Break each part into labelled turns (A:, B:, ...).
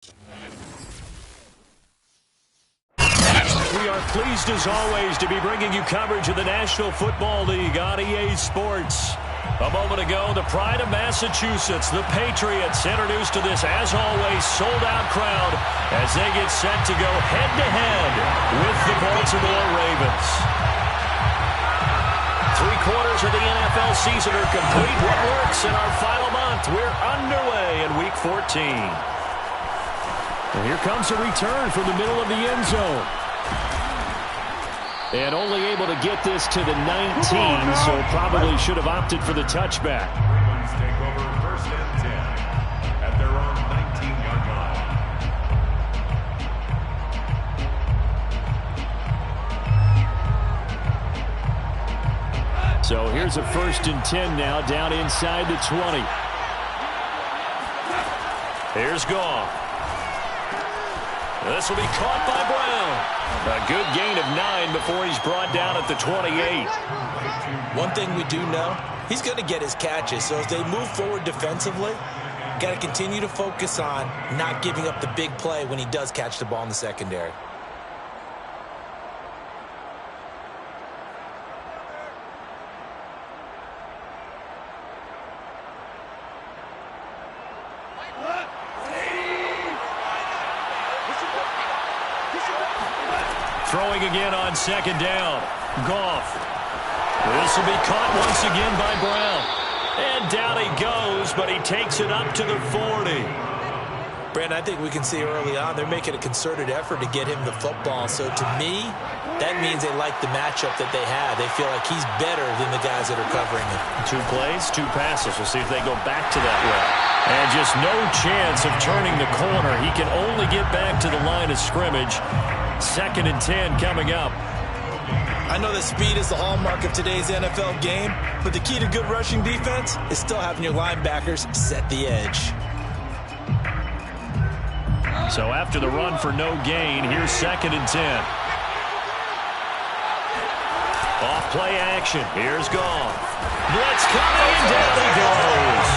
A: We are pleased as always to be bringing you coverage of the National Football League on EA Sports. A moment ago, the pride of Massachusetts, the Patriots, introduced to this, as always, sold-out crowd as they get set to go head-to-head with the Baltimore Ravens. 3/4 of the NFL season are complete. What works in our final month? We're underway in Week 14. And here comes a return from the middle of the end zone. And only able to get this to the 19, so probably should have opted for the touchback.
B: Ravens take over 1st and 10 at their own 19-yard line.
A: So here's a 1st and 10 now, down inside the 20. Here's Goff. This will be caught by Brown. A good gain of 9 before he's brought down at the 28.
C: One thing we do know, he's going to get his catches. So as they move forward defensively, got to continue to focus on not giving up the big play when he does catch the ball in the secondary.
A: Throwing again on 2nd down. Goff. This will be caught once again by Brown. And down he goes, but he takes it up to the 40.
C: Brandon, I think we can see early on they're making a concerted effort to get him the football. So to me, that means they like the matchup that they have. They feel like he's better than the guys that are covering him.
A: 2 plays, 2 passes. We'll see if they go back to that way. And just no chance of turning the corner. He can only get back to the line of scrimmage. 2nd and 10 coming up.
C: I know that speed is the hallmark of today's NFL game, but the key to good rushing defense is still having your linebackers set the edge.
A: So after the run for no gain, here's 2nd and 10. Off play action. Here's Goff. Blitz coming, and down he goes.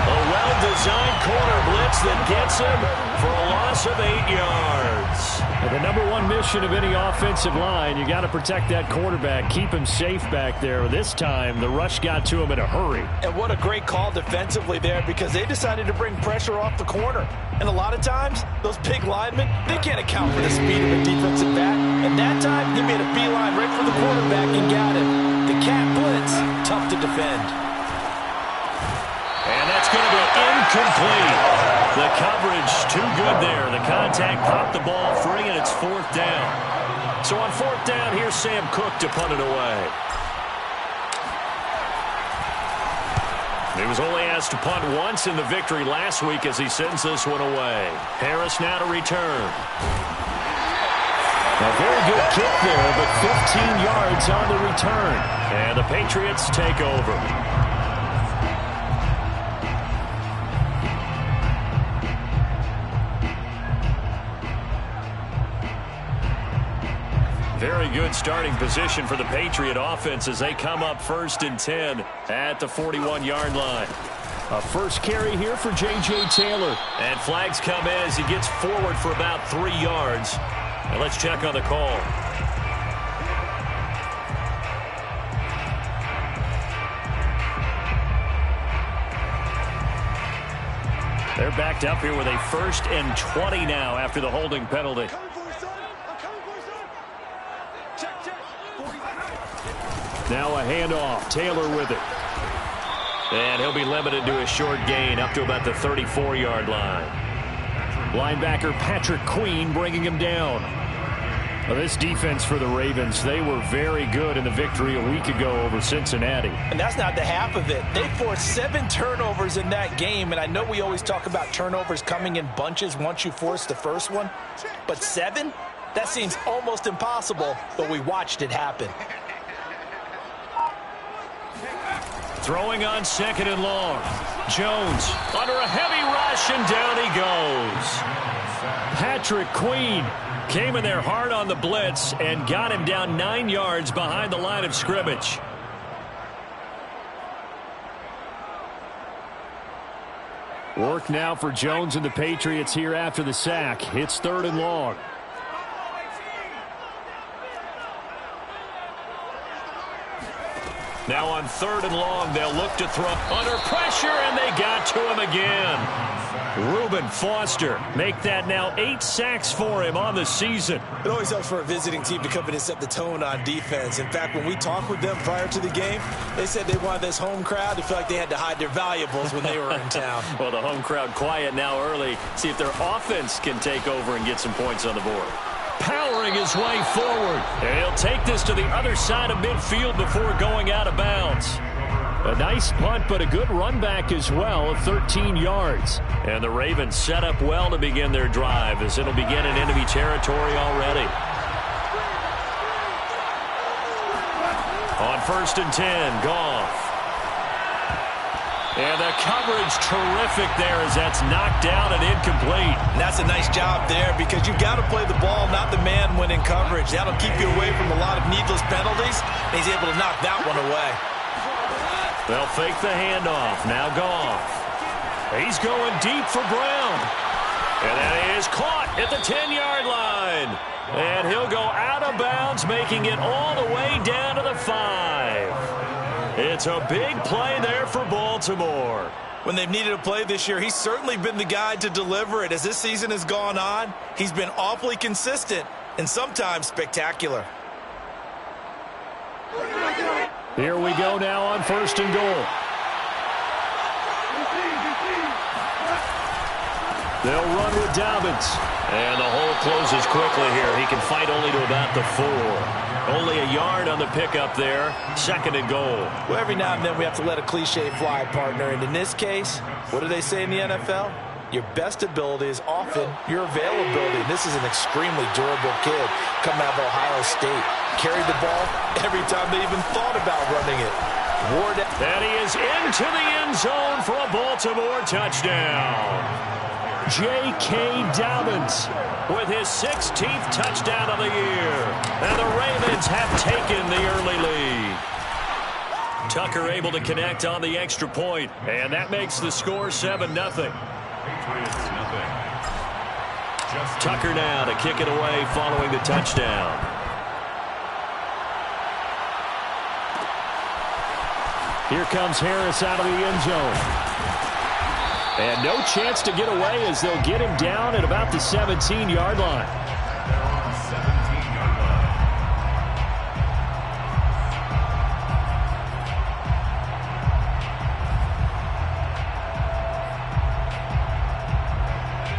A: A well-designed corner blitz that gets him for a loss of 8 yards. And the number one mission of any offensive line, you got to protect that quarterback, keep him safe back there. This time, the rush got to him in a hurry.
C: And what a great call defensively there, because they decided to bring pressure off the corner. And a lot of times, those big linemen, they can't account for the speed of a defensive back. And that time, he made a beeline right for the quarterback and got him. The cat blitz, tough to defend.
A: And that's going to be incomplete. The coverage too good there. The contact popped the ball free, and it's 4th down. So on 4th down, here's Sam Cook to punt it away. He was only asked to punt once in the victory last week as he sends this one away. Harris now to return. A very good kick there, but 15 yards on the return. And the Patriots take over. Very good starting position for the Patriot offense as they come up 1st and 10 at the 41-yard line. A first carry here for J.J. Taylor. And flags come in as he gets forward for about 3 yards. And let's check on the call. They're backed up here with a 1st and 20 now after the holding penalty. Now a handoff. Taylor with it. And he'll be limited to a short gain up to about the 34-yard line. Linebacker Patrick Queen bringing him down. Well, this defense for the Ravens, they were very good in the victory a week ago over Cincinnati.
C: And that's not the half of it. They forced 7 turnovers in that game, and I know we always talk about turnovers coming in bunches once you force the first one, but 7? That seems almost impossible, but we watched it happen.
A: Throwing on 2nd and long. Jones under a heavy rush, and down he goes. Patrick Queen came in there hard on the blitz and got him down 9 yards behind the line of scrimmage.
D: Work now for Jones and the Patriots here after the sack. It's 3rd and long.
A: Now on 3rd and long, they'll look to throw under pressure, and they got to him again. Reuben Foster make that now 8 sacks for him on the season.
C: It always helps for a visiting team to come in and set the tone on defense. In fact, when we talked with them prior to the game, they said they wanted this home crowd to feel like they had to hide their valuables when they were in town.
A: Well, the home crowd quiet now early. See if their offense can take over and get some points on the board. Powering his way forward. And he'll take this to the other side of midfield before going out of bounds.
D: A nice punt, but a good run back as well of 13 yards.
A: And the Ravens set up well to begin their drive as it'll begin in enemy territory already. On 1st and 10, Goff. And the coverage terrific there as that's knocked down and incomplete.
C: And that's a nice job there because you've got to play the ball, not the man when in coverage. That'll keep you away from a lot of needless penalties. And he's able to knock that one away.
A: They'll fake the handoff. Now Goff. He's going deep for Brown. And that is caught at the 10-yard line. And he'll go out of bounds, making it all the way down to the 5. It's a big play there for Baltimore.
C: When they've needed a play this year, he's certainly been the guy to deliver it. As this season has gone on, he's been awfully consistent and sometimes spectacular.
D: Here we go now on 1st and goal. They'll run with Dobbins.
A: And the hole closes quickly here. He can fight only to about the 4. Only a yard on the pickup there. 2nd and goal.
C: Well, every now and then we have to let a cliche fly, partner. And in this case, what do they say in the NFL? Your best ability is often your availability. This is an extremely durable kid coming out of Ohio State. Carried the ball every time they even thought about running it. Ward.
A: And he is into the end zone for a Baltimore touchdown.
D: J.K. Dobbins
A: with his 16th touchdown of the year. And the Ravens have taken the early lead. Tucker able to connect on the extra point. And that makes the score 7-0. Tucker now to kick it away following the touchdown.
D: Here comes Harris out of the end zone. And no chance to get away as they'll get him down at about the 17-yard line.
B: They're on the 17-yard line.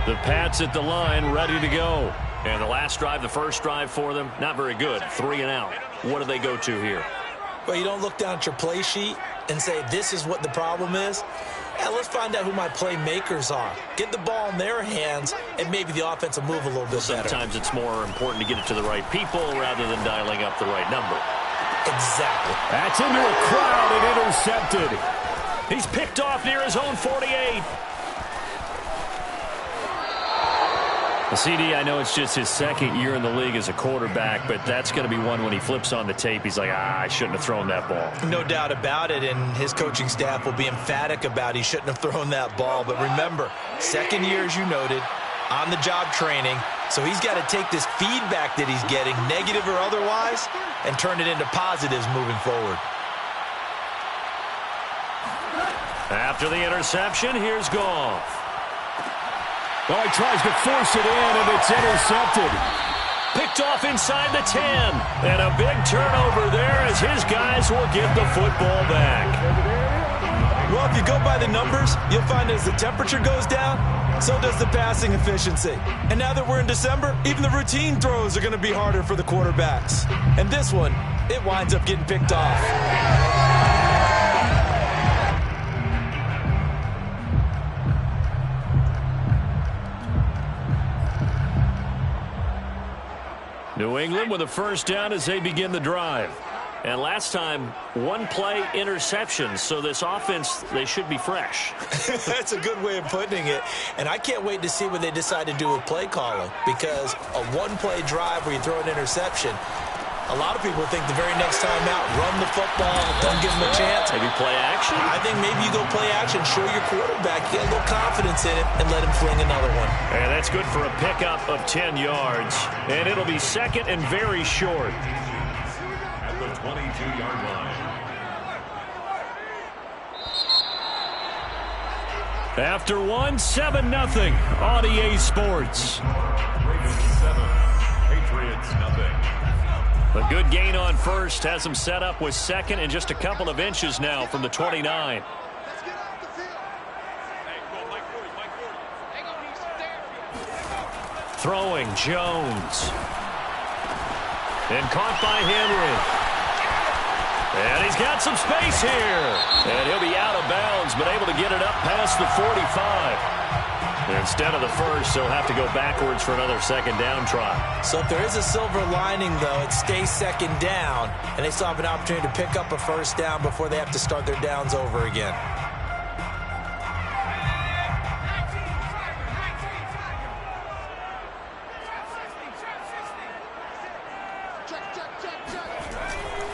A: The Pats at the line, ready to go. And the last drive, the first drive for them, not very good. 3 and out. What do they go to here?
C: Well, you don't look down at your play sheet and say, this is what the problem is. Yeah, let's find out who my playmakers are. Get the ball in their hands, and maybe the offense will move a little bit better.
A: Sometimes it's more important to get it to the right people rather than dialing up the right number.
C: Exactly.
D: That's into a crowd and intercepted.
A: He's picked off near his own 48.
D: The CD, I know it's just his 2nd year in the league as a quarterback, but that's going to be one when he flips on the tape, he's like, I shouldn't have thrown that ball.
C: No doubt about it, and his coaching staff will be emphatic about he shouldn't have thrown that ball. But remember, 2nd year, as you noted, on-the-job training, so he's got to take this feedback that he's getting, negative or otherwise, and turn it into positives moving forward.
A: After the interception, here's Goff.
D: Oh, he tries to force it in, and it's intercepted.
A: Picked off inside the 10. And a big turnover there as his guys will get the football back.
C: Well, if you go by the numbers, you'll find as the temperature goes down, so does the passing efficiency. And now that we're in December, even the routine throws are going to be harder for the quarterbacks. And this one, it winds up getting picked off.
A: New England with a first down as they begin the drive. And last time, 1 play interception, so this offense, they should be fresh.
C: That's a good way of putting it. And I can't wait to see what they decide to do with play calling, because a 1-play drive where you throw an interception, A lot of people think the very next time out, run the football, don't give him a chance.
A: Maybe play action?
C: I think maybe you go play action, show your quarterback, get a little confidence in it, and let him fling another one.
A: And that's good for a pickup of 10 yards. And it'll be second and very short.
B: At the 22-yard line.
D: After one, 7-0 on EA Sports.
B: Ravens 7, Patriots nothing.
A: A good gain on first has him set up with second and just a couple of inches now from the 29. Throwing Jones. And caught by Henry. And he's got some space here. And he'll be out of bounds, but able to get it up past the 45. Instead of the first, he'll have to go backwards for another second down try.
C: So if there is a silver lining, though, it stays second down, and they still have an opportunity to pick up a first down before they have to start their downs over again.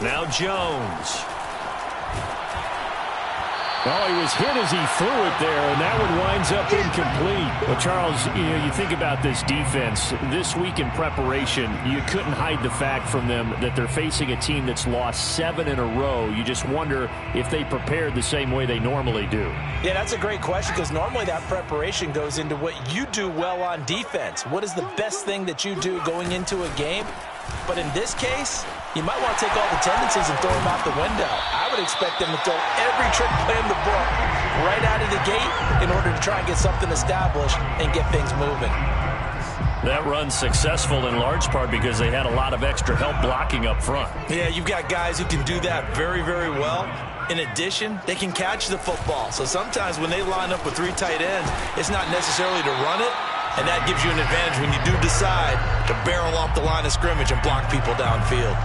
A: Now Jones.
D: Well, he was hit as he threw it there, and that one winds up incomplete. Well, Charles, you think about this defense. This week in preparation, you couldn't hide the fact from them that they're facing a team that's lost 7 in a row. You just wonder if they prepared the same way they normally do.
C: Yeah, that's a great question, because normally that preparation goes into what you do well on defense. What is the best thing that you do going into a game? But in this case, you might want to take all the tendencies and throw them out the window. I would expect them to throw every trick play in the book right out of the gate in order to try and get something established and get things moving.
A: That run's successful in large part because they had a lot of extra help blocking up front.
C: Yeah, you've got guys who can do that very, very well. In addition, they can catch the football. So sometimes when they line up with 3 tight ends, it's not necessarily to run it. And that gives you an advantage when you do decide to barrel off the line of scrimmage and block people downfield.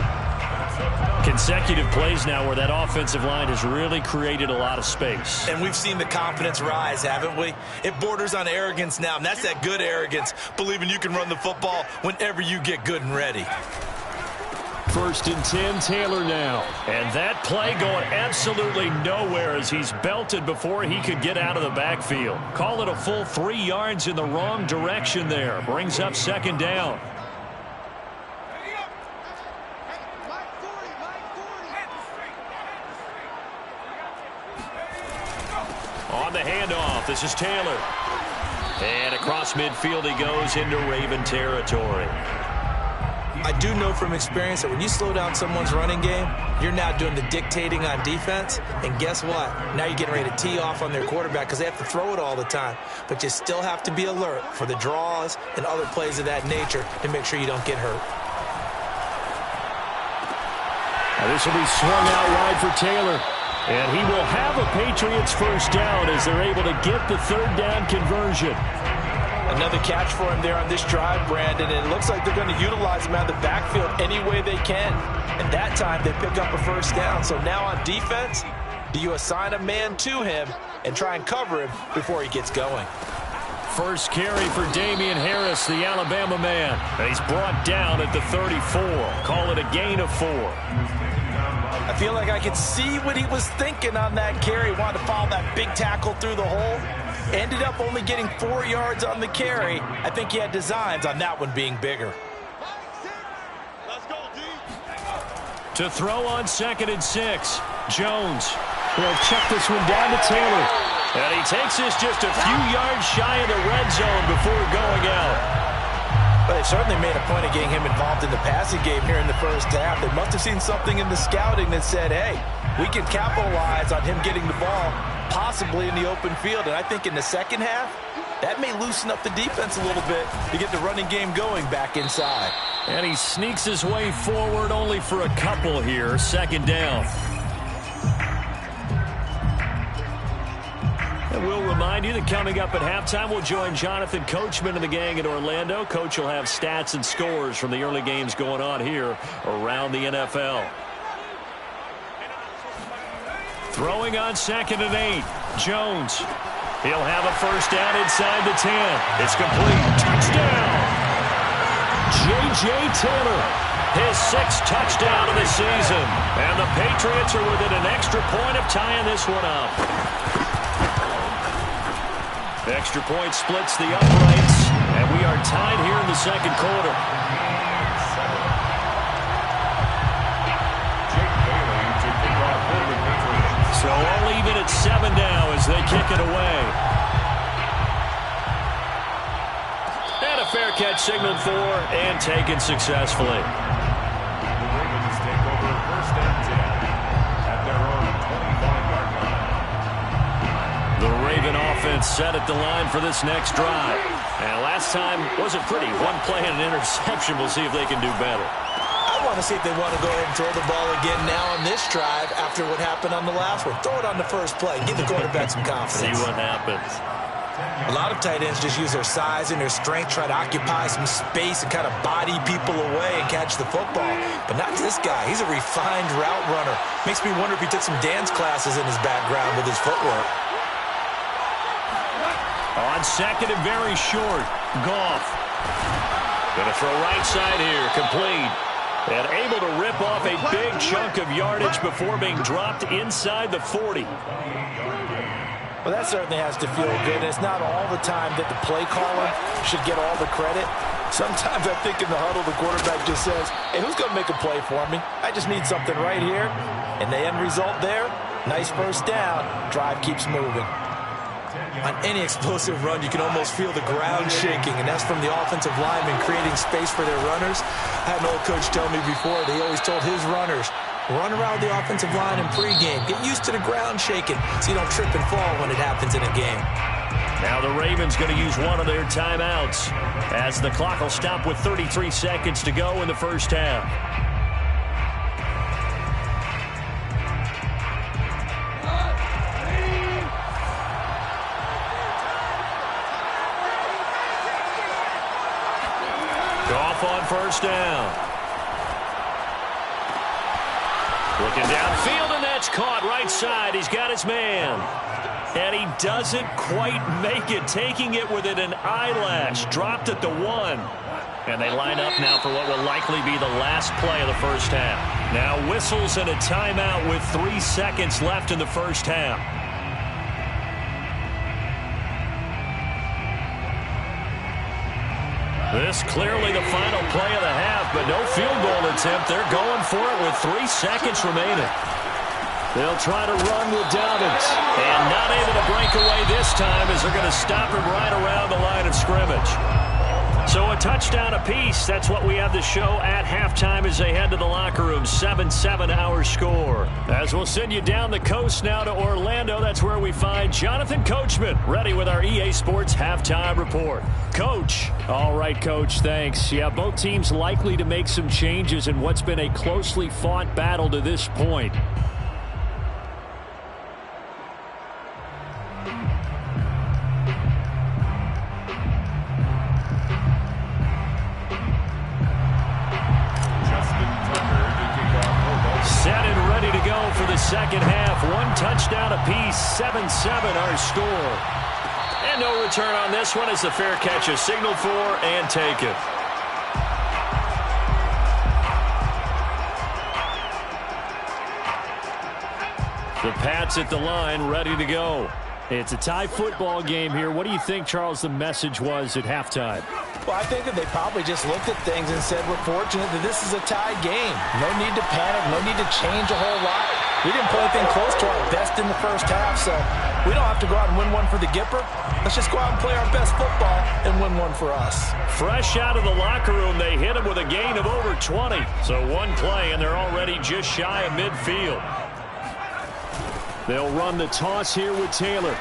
A: Consecutive plays now where that offensive line has really created a lot of space.
C: And we've seen the confidence rise, haven't we? It borders on arrogance now, and that's that good arrogance, believing you can run the football whenever you get good and ready.
D: 1st and 10, Taylor now.
A: And that play going absolutely nowhere as he's belted before he could get out of the backfield. Call it a full 3 yards in the wrong direction there. Brings up second down. On the handoff, this is Taylor. And across midfield he goes into Raven territory.
C: I do know from experience that when you slow down someone's running game, you're now doing the dictating on defense. And guess what? Now you're getting ready to tee off on their quarterback because they have to throw it all the time. But you still have to be alert for the draws and other plays of that nature to make sure you don't get hurt.
D: Now this will be swung out wide for Taylor. And he will have a Patriots first down as they're able to get the 3rd down conversion.
C: Another catch for him there on this drive, Brandon, and it looks like they're going to utilize him out of the backfield any way they can. And that time, they pick up a first down. So now on defense, do you assign a man to him and try and cover him before he gets going?
A: First carry for Damian Harris, the Alabama man. And he's brought down at the 34. Call it a gain of 4.
C: I feel like I could see what he was thinking on that carry. Wanted to follow that big tackle through the hole. Ended up only getting 4 yards on the carry. I think he had designs on that one being bigger.
A: To throw on 2nd and 6. Jones.
D: Well, check this one down to Taylor.
A: And he takes this just a few yards shy of the red zone before going out.
C: But they certainly made a point of getting him involved in the passing game here in the first half. They must have seen something in the scouting that said, hey, we can capitalize on him getting the ball possibly in the open field. And I think in the second half, that may loosen up the defense a little bit to get the running game going back inside.
A: And he sneaks his way forward only for a couple here. 2nd down. And we'll remind you that coming up at halftime, we'll join Jonathan Coachman and the gang in Orlando. Coach will have stats and scores from the early games going on here around the NFL. Throwing on 2nd and 8. Jones. He'll have a first down inside the 10. It's complete. Touchdown. A.J. Taylor. His 6th touchdown of the season. And the Patriots are within an extra point of tying this one up. Extra point splits the uprights, and we are tied here in the second quarter. So all even at 7 now as they kick it away. And a fair catch signaled for and taken successfully.
B: The Ravens take over 1st and 10 at their own 25-yard line.
A: The Raven offense set at the line for this next drive. And last time wasn't pretty. One play and an interception. We'll see if they can do better.
C: I want to see if they want to go ahead and throw the ball again now on this drive after what happened on the last one. Throw it on the first play. Give the quarterback some confidence.
A: See what happens.
C: A lot of tight ends just use their size and their strength, try to occupy some space and kind of body people away and catch the football. But not this guy. He's a refined route runner. Makes me wonder if he took some dance classes in his background with his footwork.
A: On second and very short, Goff. Going to throw right side here, complete. And able to rip off a big chunk of yardage before being dropped inside the 40.
C: Well, that certainly has to feel good. And it's not all the time that the play caller should get all the credit. Sometimes I think in the huddle, the quarterback just says, hey, who's going to make a play for me? I just need something right here. And the end result there, nice first down. Drive keeps moving. On any explosive run, you can almost feel the ground shaking, and that's from the offensive linemen creating space for their runners. I had an old coach tell me before, they always told his runners, run around the offensive line in pregame. Get used to the ground shaking so you don't trip and fall when it happens in a game.
A: Now the Ravens going to use one of their timeouts as the clock will stop with 33 seconds to go in the first half. Goff on first down. Looking downfield, and that's caught right side. He's got his man. And he doesn't quite make it, taking it within an eyelash. Dropped at the 1. And they line up now for what will likely be the last play of the first half. Now whistles and a timeout with 3 seconds left in the first half. This clearly the final play of the half, but no field goal attempt. They're going for it with 3 seconds remaining. They'll try to run with Dobbins. And not able to break away this time as they're going to stop him right around the line of scrimmage. So a touchdown apiece. That's what we have to show at halftime as they head to the locker room. 7-7 our score. As we'll send you down the coast now to Orlando, that's where we find Jonathan Coachman ready with our EA Sports halftime report. Coach.
D: All right, Coach, thanks. Yeah, both teams likely to make some changes in what's been a closely fought battle to this point.
A: Set and ready to go for the second half. 1 touchdown apiece, 7-7 our score. And no return on this one as the fair catch is signaled for and taken. The Pats at the line, ready to go.
D: It's a tie football game here. What do you think, Charles, the message was at halftime?
C: Well, I think that they probably just looked at things and said, we're fortunate that this is a tie game. No need to panic, no need to change a whole lot. We didn't play anything close to our best in the first half, so we don't have to go out and win one for the Gipper. Let's just go out and play our best football and win one for us.
A: Fresh out of the locker room, they hit him with a gain of over 20. So one play, and they're already just shy of midfield.
D: They'll run the toss here with Taylor.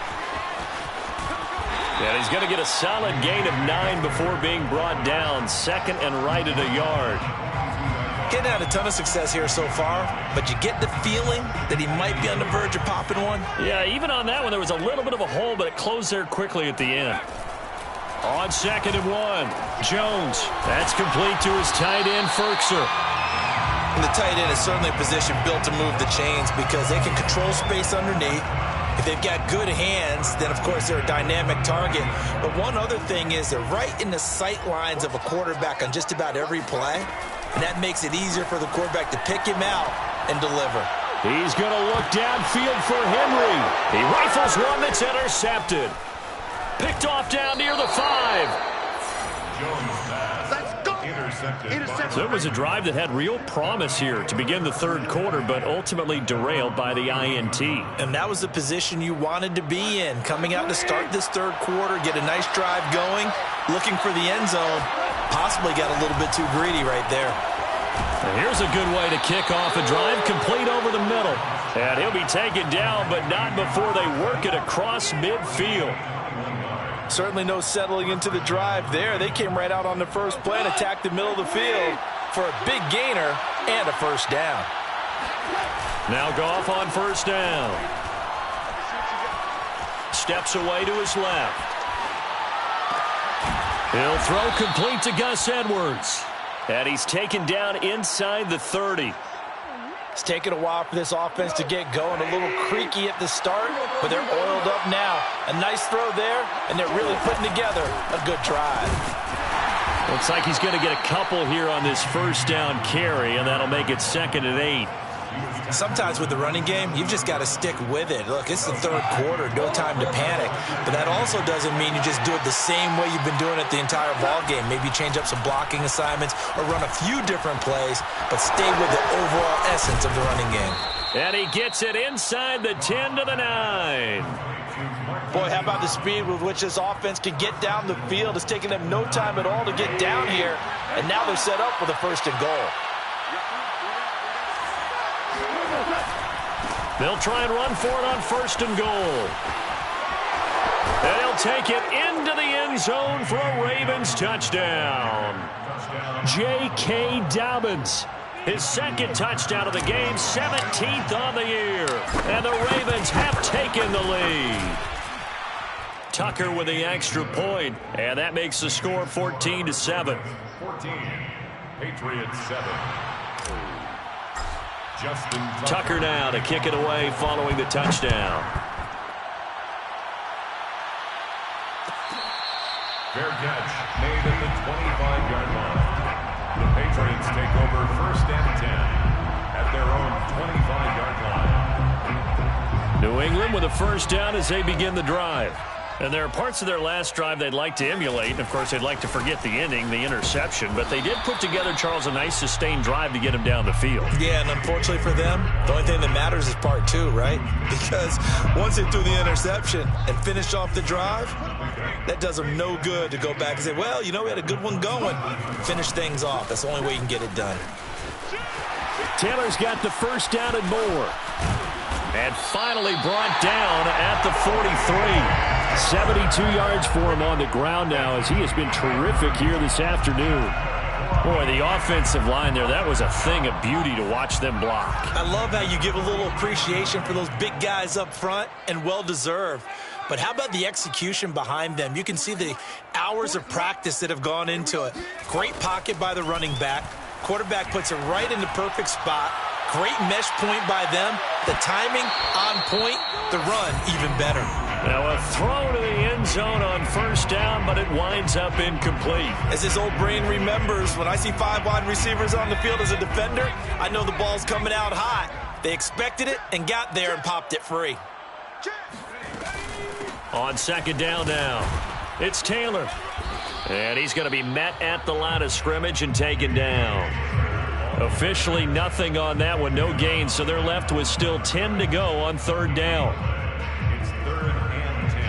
A: And he's going to get a solid gain of 9 before being brought down. Second and right at a yard.
C: Getting had a ton of success here so far, but you get the feeling that he might be on the verge of popping one.
A: Yeah, even on that one, there was a little bit of a hole, but it closed there quickly at the end. On second and 1, Jones. That's complete to his tight end, Firkser.
C: And the tight end is certainly a position built to move the chains because they can control space underneath. If they've got good hands, then, of course, they're a dynamic target. But one other thing is they're right in the sight lines of a quarterback on just about every play, and that makes it easier for the quarterback to pick him out and deliver.
D: He's going to look downfield for Henry. He rifles one that's intercepted. Picked off down near the 5.
B: Jones pass.
E: Let's go.
B: Intercepted.
D: So it was a drive that had real promise here to begin the third quarter, but ultimately derailed by the INT.
C: And that was the position you wanted to be in. Coming out to start this third quarter, get a nice drive going, looking for the end zone. Possibly got a little bit too greedy right there.
D: And here's a good way to kick off a drive, complete over the middle. And he'll be taken down, but not before they work it across midfield.
C: Certainly no settling into the drive there. They came right out on the first play and attacked the middle of the field for a big gainer and a first down.
D: Now Goff on first down. Steps away to his left. He'll throw complete to Gus Edwards. And he's taken down inside the 30.
C: It's taken a while for this offense to get going. A little creaky at the start, but they're oiled up now. A nice throw there, and they're really putting together a good drive.
D: Looks like he's going to get a couple here on this first down carry, and that'll make it 2nd and 8.
C: Sometimes with the running game, you've just got to stick with it. Look, it's the third quarter, no time to panic. But that also doesn't mean you just do it the same way you've been doing it the entire ball game. Maybe change up some blocking assignments or run a few different plays, but stay with the overall essence of the running game.
D: And he gets it inside the 10 to the 9.
C: Boy, how about the speed with which this offense can get down the field? It's taking them no time at all to get down here, and now they're set up with a 1st and goal.
D: They'll try and run for it on 1st and goal. And he'll take it into the end zone for a Ravens touchdown. J.K. Dobbins, his 2nd touchdown of the game, 17th on the year. And the Ravens have taken the lead. Tucker with the extra point, and that makes the score 14-7.
B: 14. Patriots 7. Justin
D: Tucker now to kick it away following the touchdown.
B: Fair catch made at the 25-yard line. The Patriots take over 1st and 10 at their own 25-yard line.
D: New England with a first down as they begin the drive. And there are parts of their last drive they'd like to emulate. And, of course, they'd like to forget the ending, the interception. But they did put together, Charles, a nice sustained drive to get him down the field.
C: Yeah, and unfortunately for them, the only thing that matters is part 2, right? Because once they threw the interception and finished off the drive, that does them no good to go back and say, well, you know, we had a good one going. Finish things off. That's the only way you can get it done.
D: Taylor's got the first down and more. And finally brought down at the 43. 72 yards for him on the ground now as he has been terrific here this afternoon. Boy, the offensive line there, that was a thing of beauty to watch them block.
C: I love how you give a little appreciation for those big guys up front, and well-deserved. But how about the execution behind them? You can see the hours of practice that have gone into it. Great pocket by the running back. Quarterback puts it right in the perfect spot. Great mesh point by them. The timing on point. The run even better.
D: Now a throw to the end zone on first down, but it winds up incomplete.
C: As his old brain remembers, when I see 5 wide receivers on the field as a defender, I know the ball's coming out hot. They expected it and got there and popped it free.
D: On 2nd down now, it's Taylor. And he's going to be met at the line of scrimmage and taken down. Officially nothing on that one, no gain, so they're left with still 10 to go on 3rd down.
B: It's 3rd and
E: 10.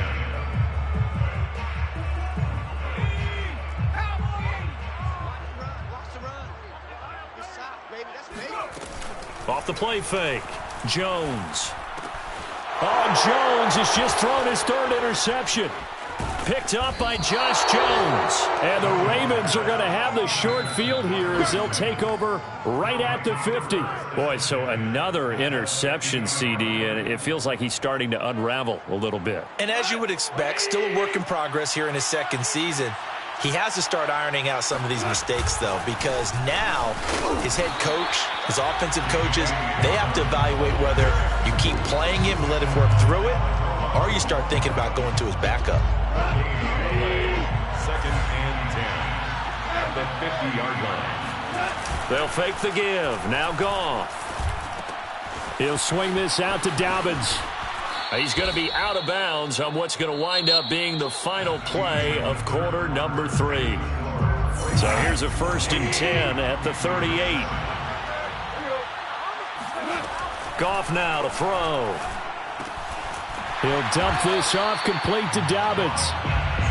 D: Off the play fake, Jones. Oh, Jones has just thrown his 3rd interception. Picked up by Josh Jones. And the Ravens are going to have the short field here as they'll take over right at the 50. Boy, so another interception, CD, and it feels like he's starting to unravel a little bit.
C: And as you would expect, still a work in progress here in his 2nd season. He has to start ironing out some of these mistakes, though, because now his head coach, his offensive coaches, they have to evaluate whether you keep playing him and let him work through it, or you start thinking about going to his backup.
B: 2nd and 10 at the 50-yard line.
D: They'll fake the give. Now Goff. He'll swing this out to Dobbins. He's going to be out of bounds on what's going to wind up being the final play of quarter number 3. So here's a 1st and 10 at the 38. Goff now to throw. He'll dump this off complete to Dobbins.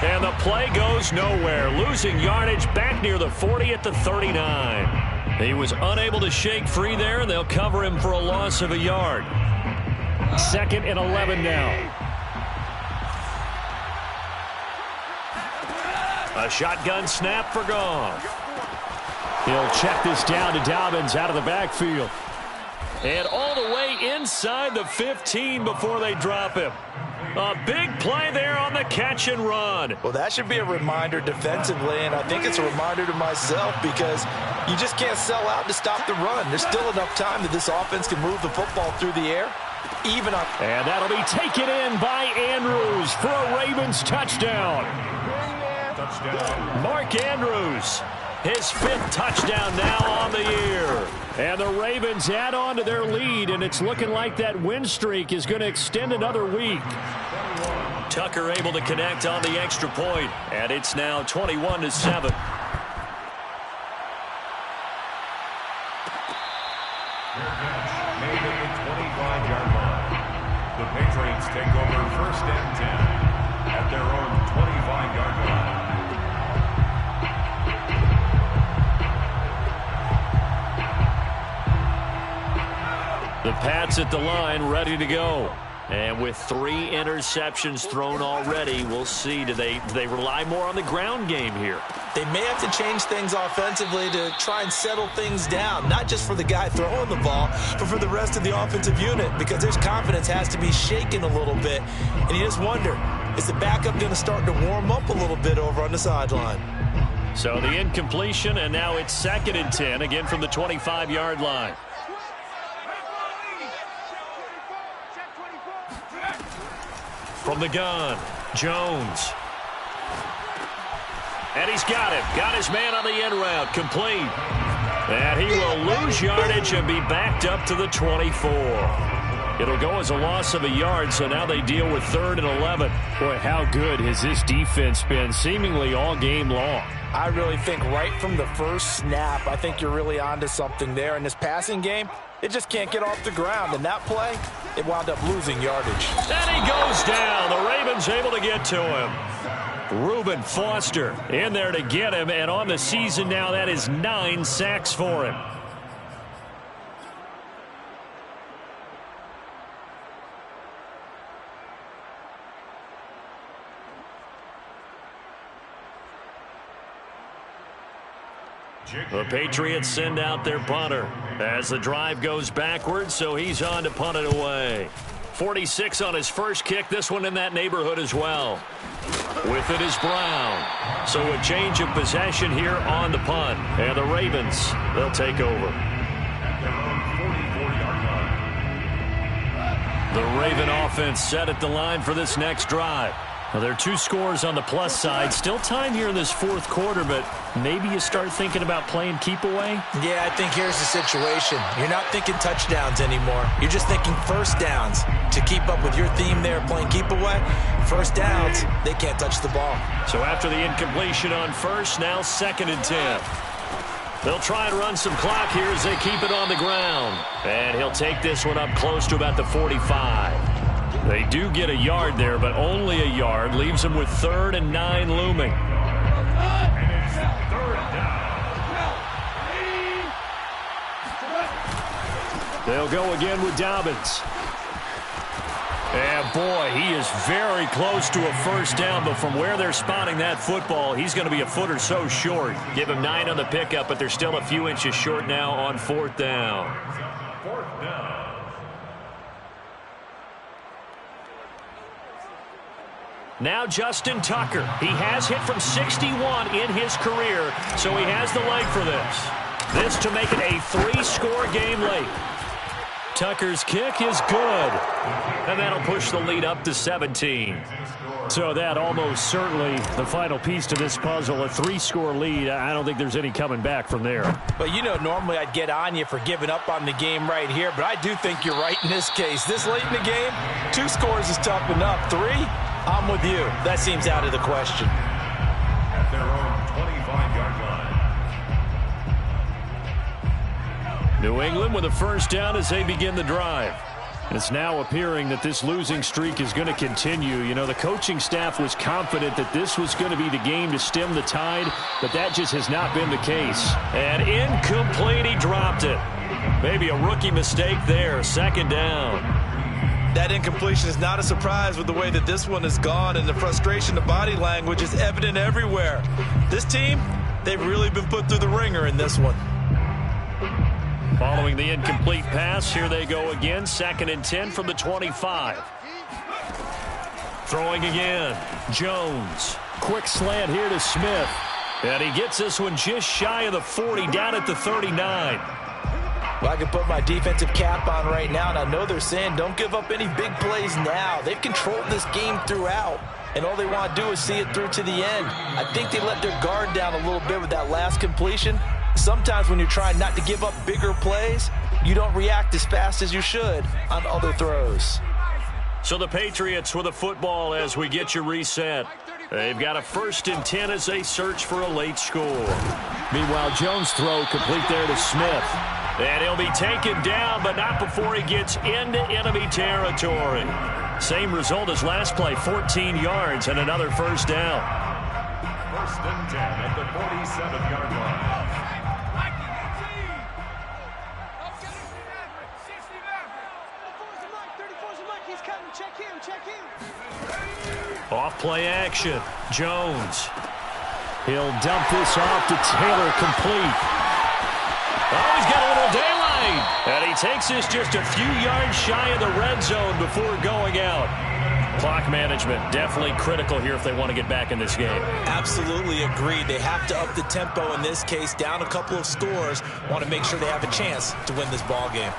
D: And the play goes nowhere. Losing yardage back near the 40 at the 39. He was unable to shake free there, and they'll cover him for a loss of a yard. 2nd and 11 now. A shotgun snap for Goff. He'll check this down to Dobbins out of the backfield. And all the way inside the 15 before they drop him. A big play there on the catch and run.
C: Well, that should be a reminder defensively, and I think it's a reminder to myself because you just can't sell out to stop the run. There's still enough time that this offense can move the football through the air. And
D: that'll be taken in by Andrews for a Ravens touchdown. Mark Andrews, his 5th touchdown now on the year. And the Ravens add on to their lead, and it's looking like that win streak is going to extend another week. Tucker able to connect on the extra point, and it's now 21-7.
B: The Patriots take over 1st and 10 at their own 25-yard line.
D: The Pats at the line, ready to go. And with 3 interceptions thrown already, we'll see. Do they rely more on the ground game here?
C: They may have to change things offensively to try and settle things down, not just for the guy throwing the ball, but for the rest of the offensive unit, because their confidence has to be shaken a little bit. And you just wonder, is the backup going to start to warm up a little bit over on the sideline?
D: So the incompletion, and now it's 2nd and 10, again from the 25-yard line. From the gun, Jones. And he's got him. Got his man on the end route. Complete. And he will lose yardage and be backed up to the 24. It'll go as a loss of a yard, so now they deal with 3rd and 11. Boy, how good has this defense been seemingly all game long?
C: I really think right from the first snap, I think you're really onto something there. In this passing game, it just can't get off the ground. And that play, it wound up losing yardage.
D: And he goes down. The Ravens able to get to him. Reuben Foster in there to get him. And on the season now, that is 9 sacks for him. The Patriots send out their punter as the drive goes backwards, so he's on to punt it away. 46 on his first kick, this one in that neighborhood as well. With it is Brown. So a change of possession here on the punt. And the Ravens, they'll take over. The Raven offense set at the line for this next drive. Now, there are 2 scores on the plus side. Still time here in this 4th quarter, but maybe you start thinking about playing keep away?
C: Yeah, I think here's the situation. You're not thinking touchdowns anymore. You're just thinking first downs. To keep up with your theme there, playing keep away, first downs, they can't touch the ball.
D: So after the incompletion on first, now 2nd and 10. They'll try and run some clock here as they keep it on the ground. And he'll take this one up close to about the 45. They do get a yard there, but only a yard. Leaves them with 3rd and 9 looming. They'll go again with Dobbins. And boy, he is very close to a first down, but from where they're spotting that football, he's going to be a foot or so short. Give him 9 on the pickup, but they're still a few inches short now on 4th down.
B: 4th down.
D: 4 Now Justin Tucker. He has hit from 61 in his career, so he has the leg for this. This to make it a 3-score game late. Tucker's kick is good, and that'll push the lead up to 17. So that almost certainly the final piece to this puzzle, a 3-score lead. I don't think there's any coming back from there.
C: But you know, normally I'd get on you for giving up on the game right here, but I do think you're right in this case. This late in the game, 2 scores is tough enough. 3, I'm with you. That seems out of the question.
B: At their own 25-yard line.
D: New England with a first down as they begin the drive. It's now appearing that this losing streak is going to continue. You know, the coaching staff was confident that this was going to be the game to stem the tide, but that just has not been the case. And incomplete, he dropped it. Maybe a rookie mistake there, 2nd down.
C: That incompletion is not a surprise with the way that this one has gone, and the frustration, the body language is evident everywhere. This team, they've really been put through the ringer in this one.
D: Following the incomplete pass, here they go again. 2nd and 10 from the 25. Throwing again. Jones. Quick slant here to Smith. And he gets this one just shy of the 40, down at the 39.
C: Well, I can put my defensive cap on right now, and I know they're saying don't give up any big plays now. They've controlled this game throughout, and all they want to do is see it through to the end. I think they let their guard down a little bit with that last completion. Sometimes when you're trying not to give up bigger plays, you don't react as fast as you should on other throws.
D: So the Patriots with a football as we get you reset. They've got a 1st and 10 as they search for a late score. Meanwhile, Jones' throw complete there to Smith. And he'll be taken down, but not before he gets into enemy territory. Same result as last play, 14 yards and another 1st down.
B: 1st and 10 at the 47-yard line.
D: Off play action. Jones. He'll dump this off to Taylor, complete. Oh, he's got a little daylight. And he takes this just a few yards shy of the red zone before going out. Clock management definitely critical here if they want to get back in this game.
C: Absolutely agreed. They have to up the tempo in this case, down a couple of scores. Want to make sure they have a chance to win this ball game.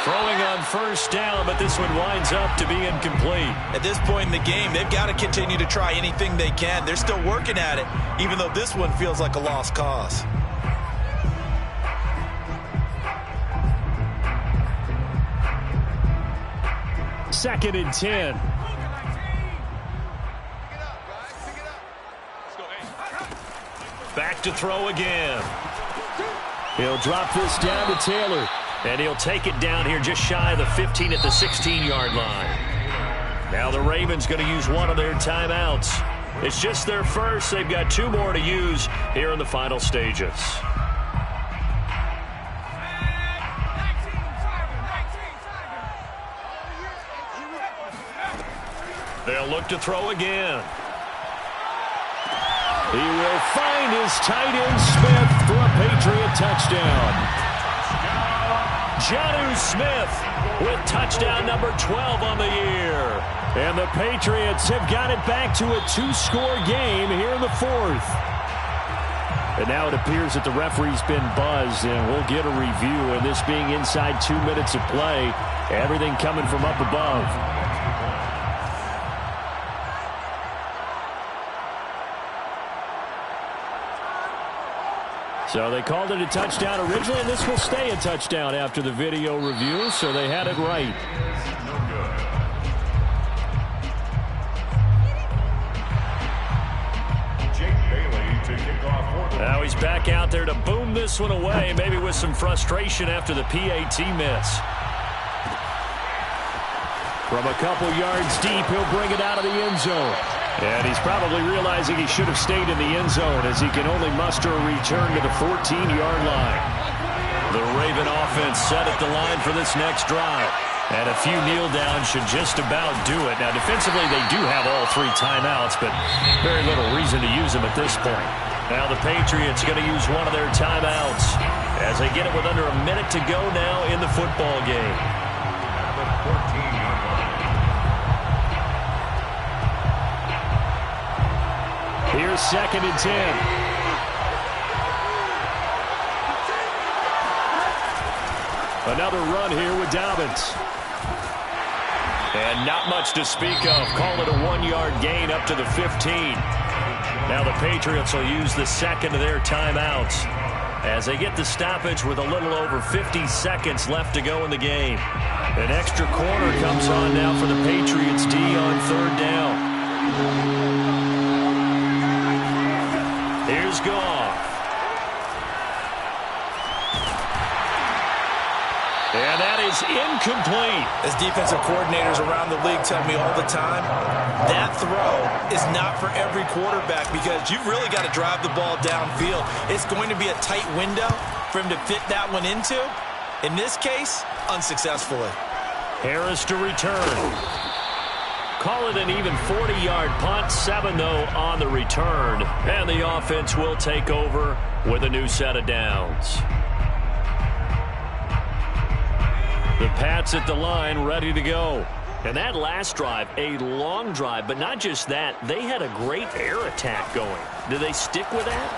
D: Throwing on 1st down, but this one winds up to be incomplete.
C: At this point in the game, they've got to continue to try anything they can. They're still working at it, even though this one feels like a lost cause.
D: Second and 10. Back to throw again. He'll drop this down to Taylor. And he'll take it down here just shy of the 15 at the 16-yard line. Now the Ravens going to use one of their timeouts. It's just their first. They've got 2 more to use here in the final stages. They'll look to throw again. He will find his tight end Smith for a Patriot touchdown. Jonnu Smith with touchdown number 12 on the year. And the Patriots have got it back to a 2-score game here in the 4th. And now it appears that the referee's been buzzed, and we'll get a review. And this being inside 2 minutes of play, everything coming from up above. So they called it a touchdown originally, and this will stay a touchdown after the video review, so they had it right.
B: Jake Bailey to kick off.
D: Now he's back out there to boom this one away, maybe with some frustration after the PAT miss. From a couple yards deep, he'll bring it out of the end zone. And he's probably realizing he should have stayed in the end zone as he can only muster a return to the 14-yard line. The Raven offense set at the line for this next drive. And a few kneel downs should just about do it. Now, defensively, they do have all 3 timeouts, but very little reason to use them at this point. Now the Patriots going to use one of their timeouts as they get it with under a minute to go now in the football game.
B: At the 14-yard line.
D: 2nd and 10. Another run here with Dobbins. And not much to speak of. Call it a 1-yard gain up to the 15. Now the Patriots will use the second of their timeouts as they get the stoppage with a little over 50 seconds left to go in the game. An extra corner comes on now for the Patriots D on 3rd down. Here's Goff. And that is incomplete.
C: As defensive coordinators around the league tell me all the time, that throw is not for every quarterback because you've really got to drive the ball downfield. It's going to be a tight window for him to fit that one into. In this case, unsuccessfully.
D: Harris to return. Call it an even 40-yard punt. 7, though, on the return. And the offense will take over with a new set of downs. The Pats at the line, ready to go. And that last drive, a long drive, but not just that. They had a great air attack going. Do they stick with that?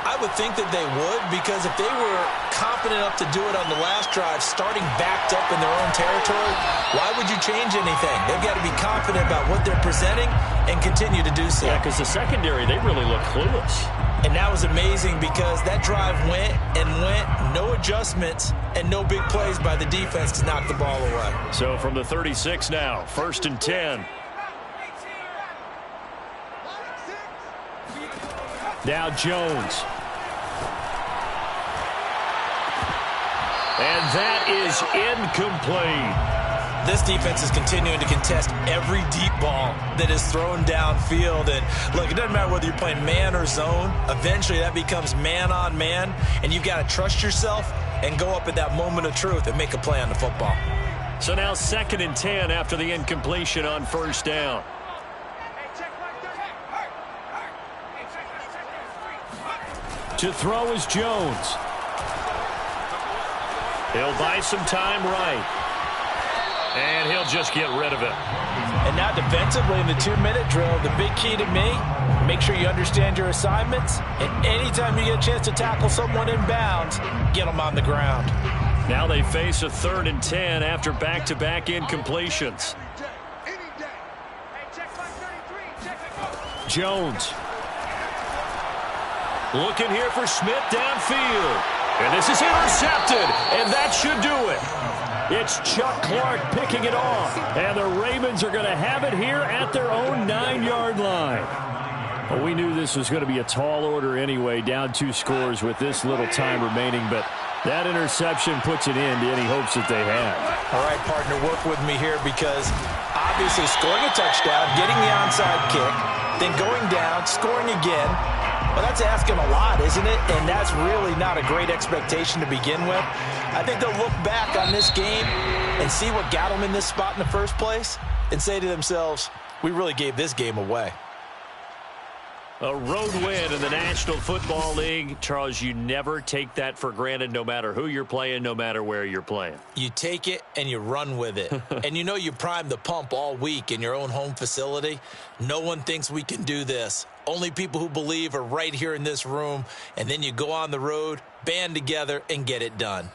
C: I would think that they would, because if they were confident enough to do it on the last drive, starting backed up in their own territory, why would you change anything? They've got to be confident about what they're presenting and continue to do so.
D: Yeah, because the secondary, they really look clueless.
C: And that was amazing because that drive went and went, no adjustments, and no big plays by the defense to knock the ball away.
D: So from the 36 now, 1st and 10. Now Jones. And that is incomplete.
C: This defense is continuing to contest every deep ball that is thrown downfield. And look, it doesn't matter whether you're playing man or zone. Eventually that becomes man on man, and you've got to trust yourself and go up at that moment of truth and make a play on the football.
D: So now 2nd and 10 after the incompletion on 1st down. To throw is Jones. He'll buy some time right. And he'll just get rid of it.
C: And now defensively in the 2-minute drill, the big key to me, make sure you understand your assignments. And anytime you get a chance to tackle someone in bounds, get them on the ground.
D: Now they face a 3rd and 10 after back-to-back incompletions. Jones. Looking here for Smith downfield. And this is intercepted. And that should do it. It's Chuck Clark picking it off. And the Ravens are going to have it here at their own 9-yard line. Well, we knew this was going to be a tall order anyway, down 2 scores with this little time remaining. But that interception puts an end to any hopes that they have.
C: All right, partner, work with me here because obviously scoring a touchdown, getting the onside kick, then going down, scoring again. Well, that's asking a lot, isn't it? And that's really not a great expectation to begin with. I think they'll look back on this game and see what got them in this spot in the first place and say to themselves, we really gave this game away.
D: A road win in the National Football League. Charles, you never take that for granted no matter who you're playing, no matter where you're playing.
C: You take it and you run with it. And you know you primed the pump all week in your own home facility. No one thinks we can do this. Only people who believe are right here in this room. And then you go on the road, band together, and get it done.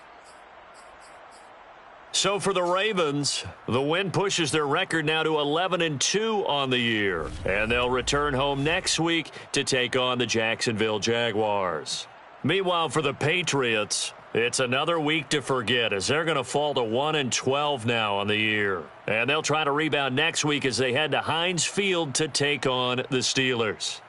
D: So for the Ravens, the win pushes their record now to 11-2 on the year. And they'll return home next week to take on the Jacksonville Jaguars. Meanwhile, for the Patriots, it's another week to forget as they're going to fall to 1-12 now on the year. And they'll try to rebound next week as they head to Heinz Field to take on the Steelers.